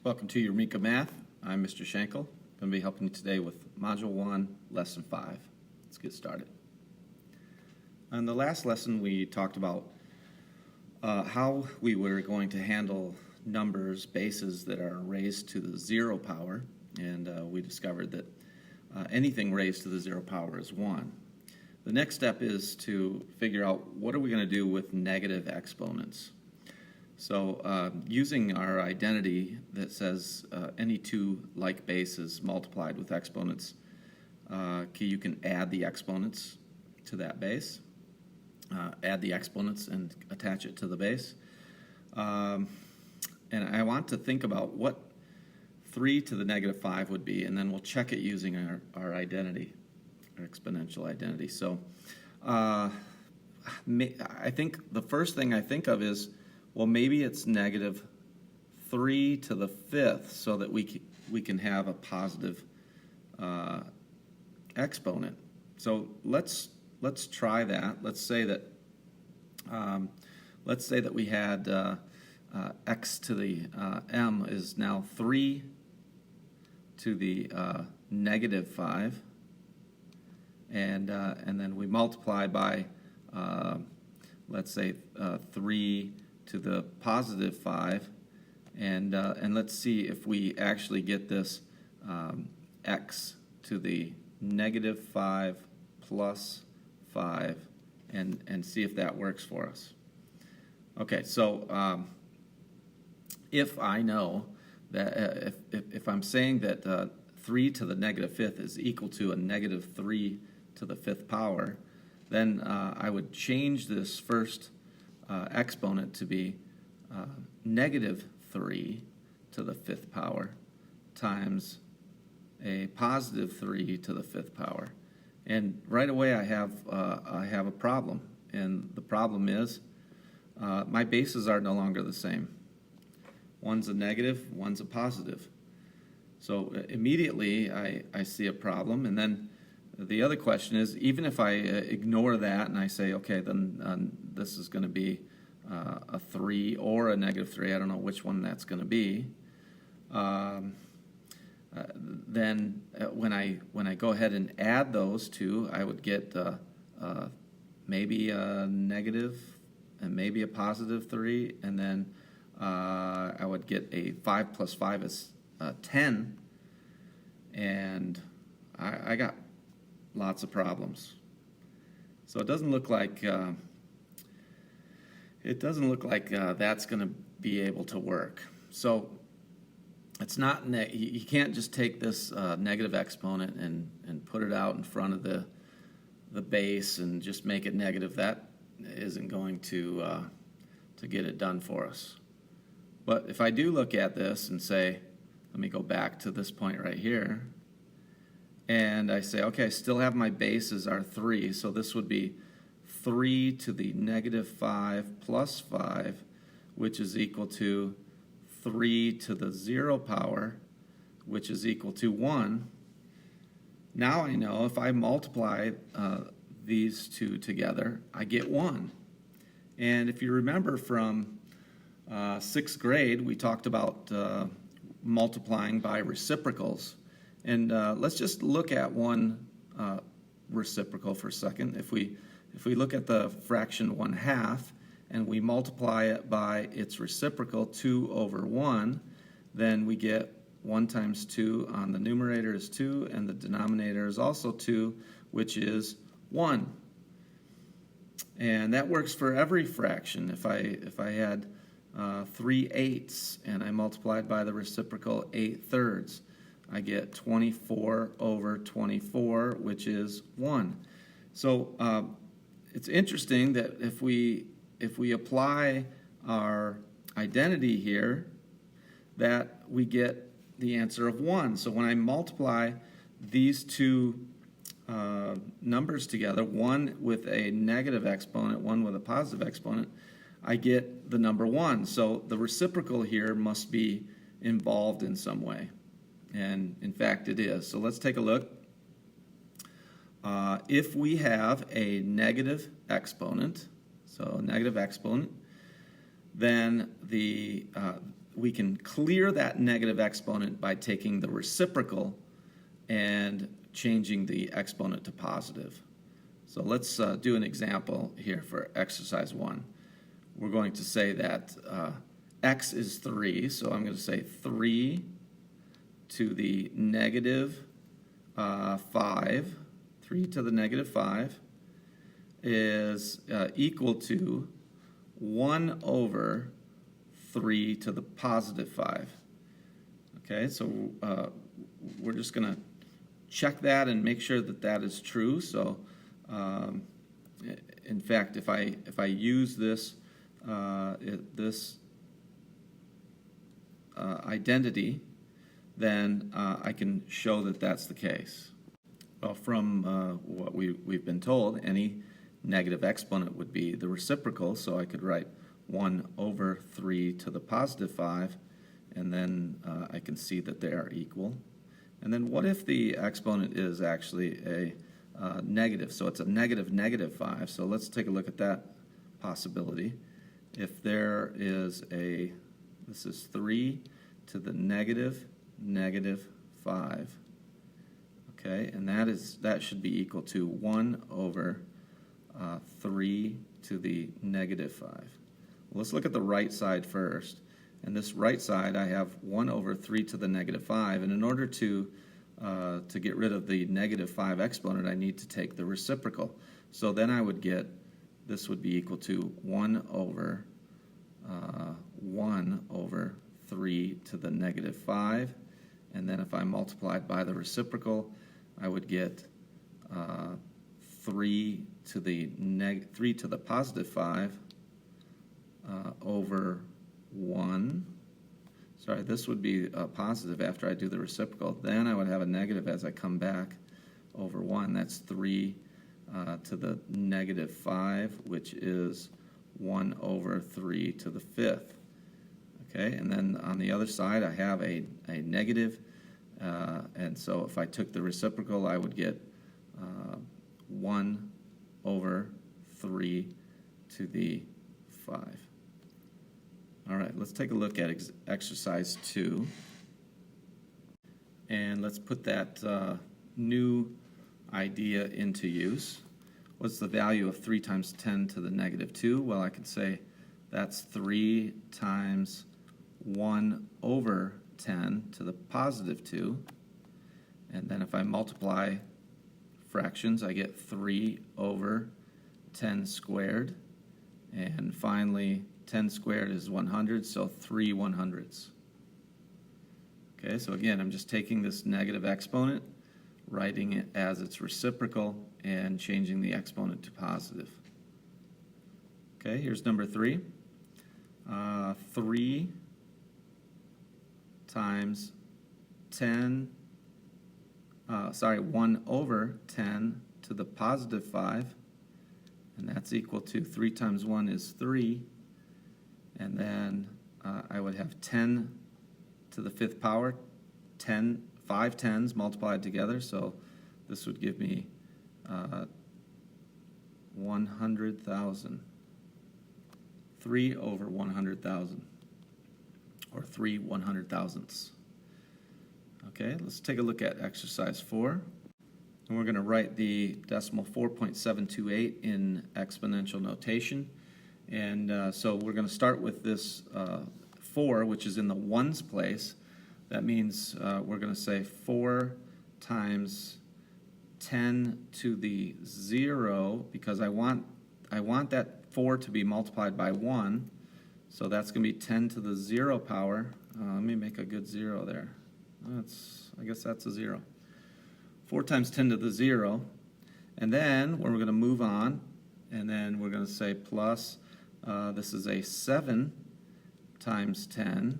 Welcome to Eureka Math. I'm Mr. Shankel. I'm going to be helping you today with Module 1, Lesson 5. Let's get started. In the last lesson, we talked about how we were going to handle numbers, bases that are raised to the 0 power, and we discovered that anything raised to the 0 power is 1. The next step is to figure out what are we going to do with negative exponents. So using our identity that says any two like bases multiplied with exponents, you can add the exponents to that base, add the exponents and attach it to the base. And I want to think about what 3 to the negative 5 would be, and then we'll check it using our identity, our exponential identity. So I think the first thing I think of is, well, maybe it's negative 3 to the 5th so that we can have a positive exponent. So let's try that. Let's say that we had x to the m is now 3 to the negative 5, and then we multiply by let's say 3 to the positive 5, and let's see if we actually get this x to the negative 5 plus 5, and see if that works for us. Okay, so if I know that if I'm saying that 3 to the negative 5th is equal to a negative 3 to the 5th power, then I would change this first exponent to be negative 3 to the 5th power times a positive 3 to the 5th power. And right away I have a problem. And the problem is my bases are no longer the same. One's a negative, one's a positive. So immediately I see a problem. And then the other question is, even if I ignore that and I say, okay, then this is going to be a 3 or a negative 3, I don't know which one that's going to be, then when I go ahead and add those two, I would get maybe a negative and maybe a positive 3, and then I would get a 5 plus 5 is 10, and I got lots of problems. So it doesn't look like that's going to be able to work. So it's not you can't just take this negative exponent and put it out in front of the base and just make it negative. That isn't going to get it done for us. But if I do look at this and say, let me go back to this point right here, and I say, okay, I still have my bases are 3, so this would be 3 to the negative 5 plus 5, which is equal to 3 to the 0 power, which is equal to 1. Now I know if I multiply these two together, I get 1. And if you remember from 6th grade, we talked about multiplying by reciprocals. And let's just look at one reciprocal for a second. If we look at the fraction 1/2 and we multiply it by its reciprocal, 2 over 1, then we get 1 times 2 on the numerator is 2, and the denominator is also 2, which is 1. And that works for every fraction. If I had 3/8 and I multiplied by the reciprocal 8/3, I get 24 over 24, which is 1. So it's interesting that if we apply our identity here, that we get the answer of 1. So when I multiply these two numbers together, one with a negative exponent, one with a positive exponent, I get the number 1. So the reciprocal here must be involved in some way. And in fact it is. So let's take a look. If we have a negative exponent, then we can clear that negative exponent by taking the reciprocal and changing the exponent to positive. So let's do an example here for exercise 1. We're going to say that x is 3, so I'm going to say 3 to the negative 5, 3 to the negative 5 is equal to 1 over 3 to the positive 5. Okay, so we're just going to check that and make sure that that is true. So, in fact, if I use this identity, then I can show that that's the case. Well, from what we've been told, any negative exponent would be the reciprocal, so I could write 1 over 3 to the positive 5, and then I can see that they are equal. And then what if the exponent is actually a negative? So it's a negative 5. So let's take a look at that possibility. If there is this is 3 to the negative 5. Okay, and that should be equal to 1 over 3 to the negative 5. Well, let's look at the right side first. And this right side, I have 1 over 3 to the negative 5. And in order to get rid of the negative 5 exponent, I need to take the reciprocal. So then I would get, this would be equal to 1 over 3 to the negative 5. And then if I multiplied by the reciprocal, I would get 3 to the positive 5 over 1. Sorry, this would be a positive after I do the reciprocal. Then I would have a negative as I come back over 1. That's 3 to the negative 5, which is 1 over 3 to the 5th. Okay, and then on the other side I have a negative, and so if I took the reciprocal, I would get 1 over 3 to the 5. All right, let's take a look at exercise 2. And let's put that new idea into use. What's the value of 3 times 10 to the negative 2? Well, I could say that's 3 times 1 over 10 to the positive 2. And then if I multiply fractions, I get 3 over 10 squared. And finally, 10 squared is 100, so 3 100ths. Okay, so again, I'm just taking this negative exponent, writing it as its reciprocal, and changing the exponent to positive. Okay, here's number 3. 3 times 1 over 10 to the positive 5, and that's equal to 3 times 1 is 3, and then I would have 10 to the 5th power, 5 tens multiplied together, so this would give me 100,000. 3 over 100,000, or 3 100,000ths. Okay, let's take a look at exercise 4. And we're going to write the decimal 4.728 in exponential notation. And so we're going to start with this 4, which is in the ones place. That means we're going to say 4 times 10 to the 0, because I want that 4 to be multiplied by 1. So that's going to be 10 to the 0 power. Let me make a good 0 there. I guess that's a 0. 4 times 10 to the 0. And then we're going to move on, and then we're going to say plus, this is a 7 times 10.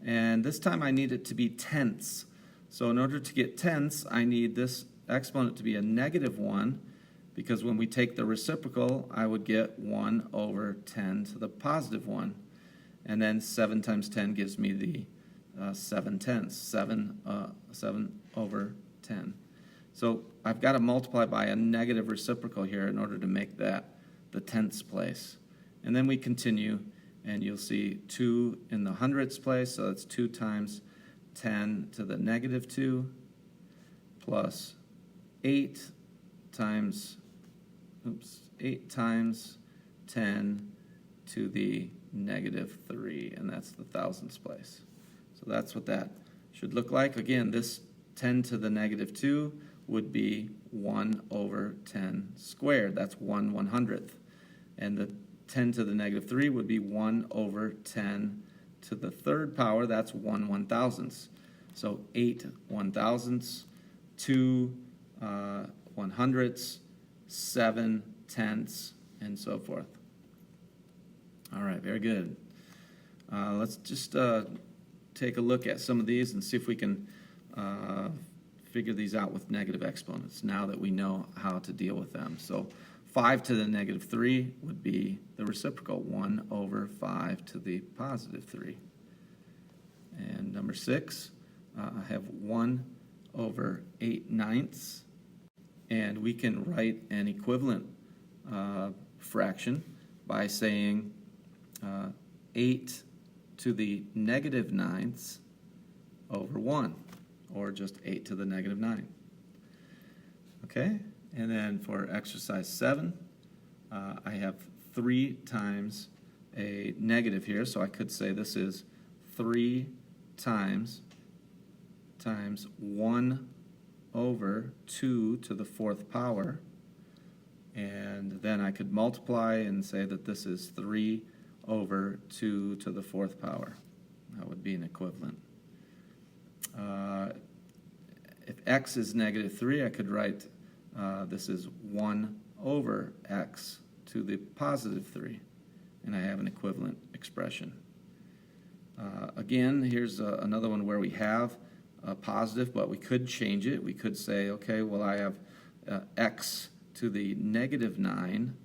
And this time I need it to be tenths. So in order to get tenths, I need this exponent to be a negative 1, because when we take the reciprocal, I would get 1 over 10 to the positive 1. And then 7 times 10 gives me the 7 tenths, 7 over 10. So I've got to multiply by a negative reciprocal here in order to make that the tenths place. And then we continue, and you'll see 2 in the hundredths place, so that's 2 times 10 to the negative 2 plus 8 times 10 to the negative 3, and that's the thousandths place. So that's what that should look like. Again, this 10 to the negative 2 would be 1 over 10 squared. That's 1 100th. And the 10 to the negative 3 would be 1 over 10 to the third power. That's 1 1,000ths. So 8 1,000ths, 2 100ths, 7 tenths, and so forth. All right, very good. Let's just take a look at some of these and see if we can figure these out with negative exponents now that we know how to deal with them. So 5 to the negative 3 would be the reciprocal, 1 over 5 to the positive 3. And number 6, I have 1 over 8 ninths. And we can write an equivalent fraction by saying 8 to the negative ninths over 1, or just 8 to the negative 9. Okay, and then for exercise 7, I have 3 times a negative here, so I could say this is 3 times 1 over 2 to the 4th power, and then I could multiply and say that this is 3 over 2 to the 4th power. That would be an equivalent. If x is negative 3, I could write this is 1 over x to the positive 3, and I have an equivalent expression. Again, here's another one where we have a positive, but we could change it. We could say, okay, well, I have x to the negative 9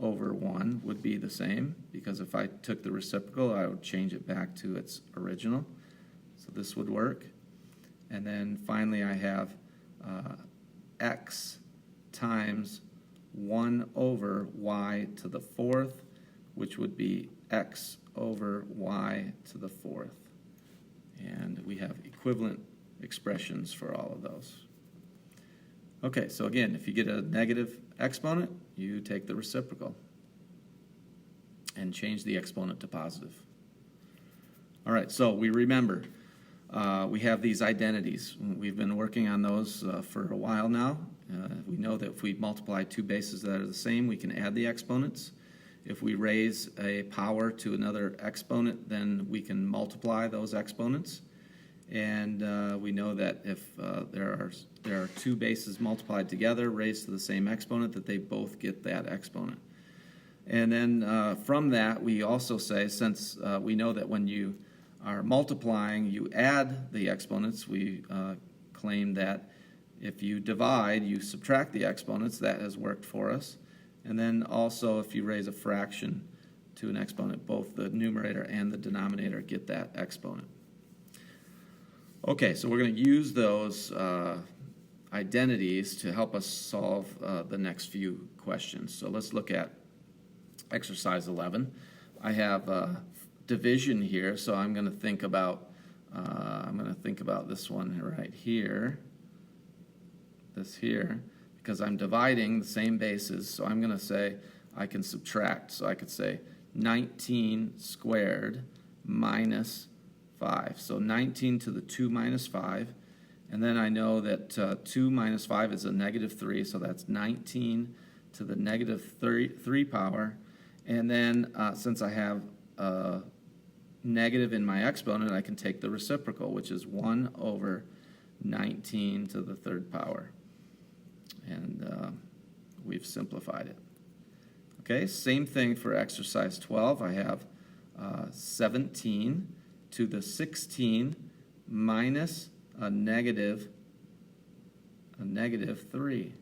over 1 would be the same, because if I took the reciprocal, I would change it back to its original. So this would work. And then finally, I have x times 1 over y to the 4th, which would be x over y to the 4th. And we have equivalent expressions for all of those. Okay, so again, if you get a negative exponent, you take the reciprocal and change the exponent to positive. All right, so we remember we have these identities. We've been working on those for a while now. We know that if we multiply two bases that are the same, we can add the exponents. If we raise a power to another exponent, then we can multiply those exponents. And we know that if there are two bases multiplied together, raised to the same exponent, that they both get that exponent. And then from that, we also say, since we know that when you are multiplying, you add the exponents, we claim that if you divide, you subtract the exponents. That has worked for us. And then also, if you raise a fraction to an exponent, both the numerator and the denominator get that exponent. Okay, so we're going to use those identities to help us solve the next few questions. So let's look at exercise 11. I have division here, so I'm going to think about this one right here, this here, because I'm dividing the same bases. So I'm going to say I can subtract. So I could say 19 squared minus 5. So 19 to the 2 minus 5. And then I know that 2 minus 5 is a negative 3, so that's 19 to the negative 3 power. And then since I have a negative in my exponent, I can take the reciprocal, which is 1 over 19 to the 3rd power. And we've simplified it. Okay, same thing for exercise 12. I have 17 to the 16 minus a negative 3.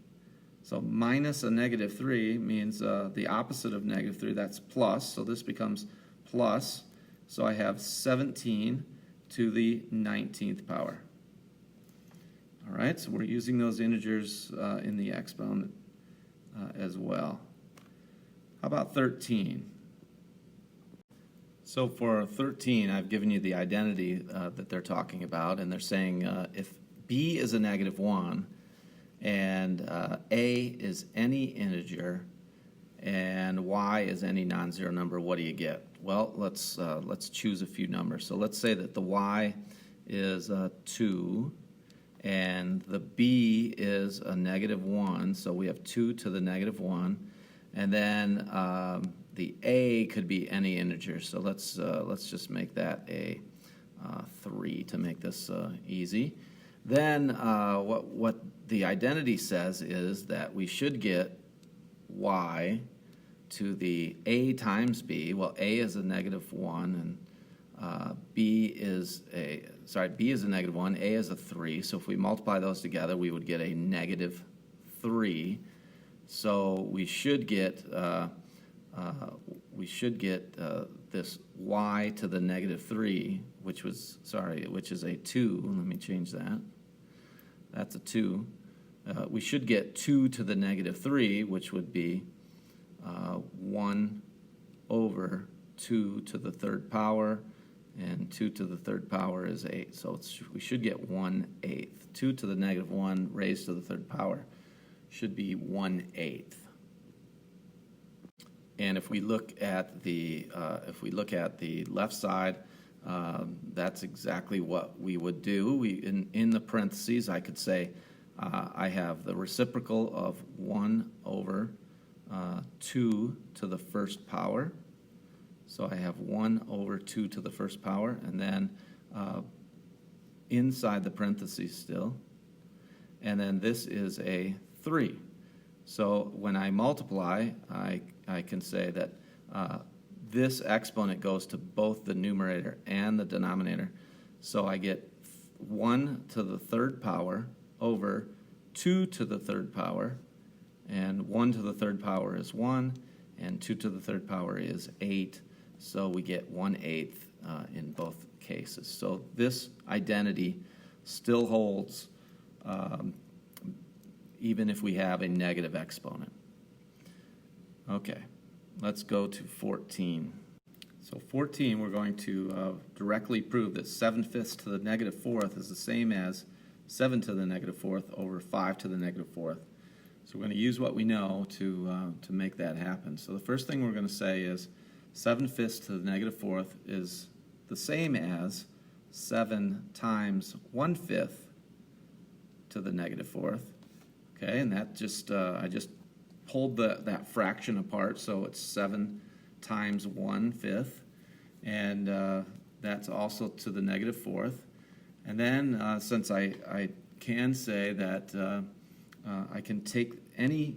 So minus a negative 3 means the opposite of negative 3, that's plus. So this becomes plus. So I have 17 to the 19th power. All right, so we're using those integers in the exponent as well. How about 13? So for 13, I've given you the identity that they're talking about, and they're saying if b is a negative 1 and a is any integer and y is any non-zero number, what do you get? Well, let's choose a few numbers. So let's say that the y is 2 and the b is a negative 1, so we have 2 to the negative 1, and then the a could be any integer, so let's just make that a 3 to make this easy. Then what the identity says is that we should get y to the a times b. Well, a is a negative 1 and b is a negative 1, a is a 3. So if we multiply those together, we would get a negative 3. So we should get this y to the negative 3, which is a 2. Let me change that. That's a 2. We should get 2 to the negative 3, which would be 1 over 2 to the third power, and 2 to the third power is 8. So we should get 1/8. 2 to the negative 1 raised to the third power should be 1/8. And if we look at the left side, that's exactly what we would do. In the parentheses, I could say I have the reciprocal of 1 over 2 to the first power. So I have 1 over 2 to the first power, and then inside the parentheses still, and then this is a 3. So when I multiply, I can say that this exponent goes to both the numerator and the denominator. So I get 1 to the third power over 2 to the third power, and 1 to the third power is 1, and 2 to the third power is 8. So we get 1/8 in both cases. So this identity still holds even if we have a negative exponent. Okay, let's go to 14. So 14, we're going to directly prove that 7/5 to the negative 4th is the same as 7 to the negative 4th over 5 to the negative 4th. So we're going to use what we know to make that happen. So the first thing we're going to say is 7/5 to the negative 4th is the same as 7 times 1/5 to the negative 4th. Okay, and that just I just pulled that fraction apart, so it's 7 times 1/5, and that's also to the negative 4th. And then since I can say that I can take any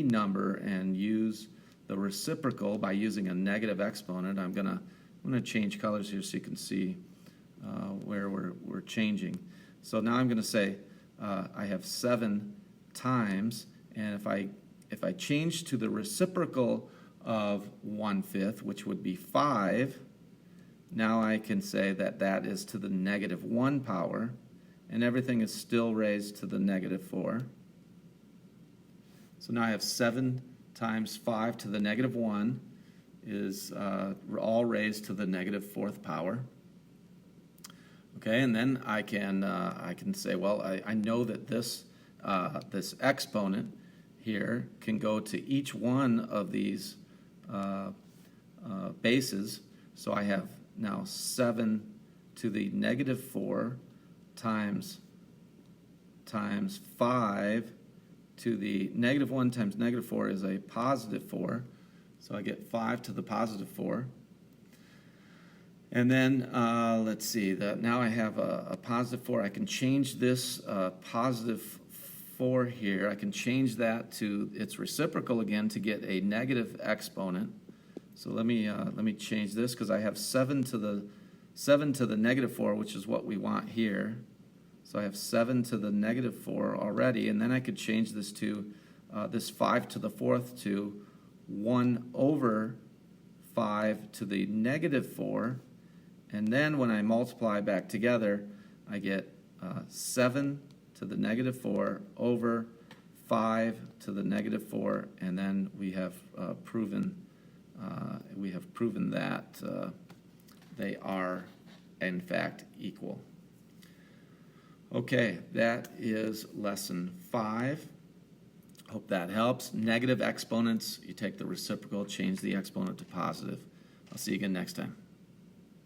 number and use the reciprocal by using a negative exponent, I'm gonna change colors here so you can see where we're changing. So now I'm gonna say I have 7 times, and if I change to the reciprocal of 1/5, which would be 5, now I can say that that is to the negative 1 power, and everything is still raised to the negative 4. So now I have 7 times 5 to the negative 1 is all raised to the negative 4th power. Okay, and then I can say, well, I know that this exponent here can go to each one of these bases. So I have now 7 to the negative 4 times 5 to the negative 1 times negative 4 is a positive 4. So I get 5 to the positive 4. And then let's see, now I have a positive 4. I can change this positive 4 here. I can change that to its reciprocal again to get a negative exponent. So let me change this, because I have 7 to the negative 4, which is what we want here. So I have 7 to the negative 4 already, and then I could change this to this 5 to the 4th to 1 over 5 to the negative 4. And then when I multiply back together, I get 7 to the negative 4 over 5 to the negative 4, and then we have proven We have proven that they are, in fact, equal. Okay, that is lesson 5. Hope that helps. Negative exponents, you take the reciprocal, change the exponent to positive. I'll see you again next time.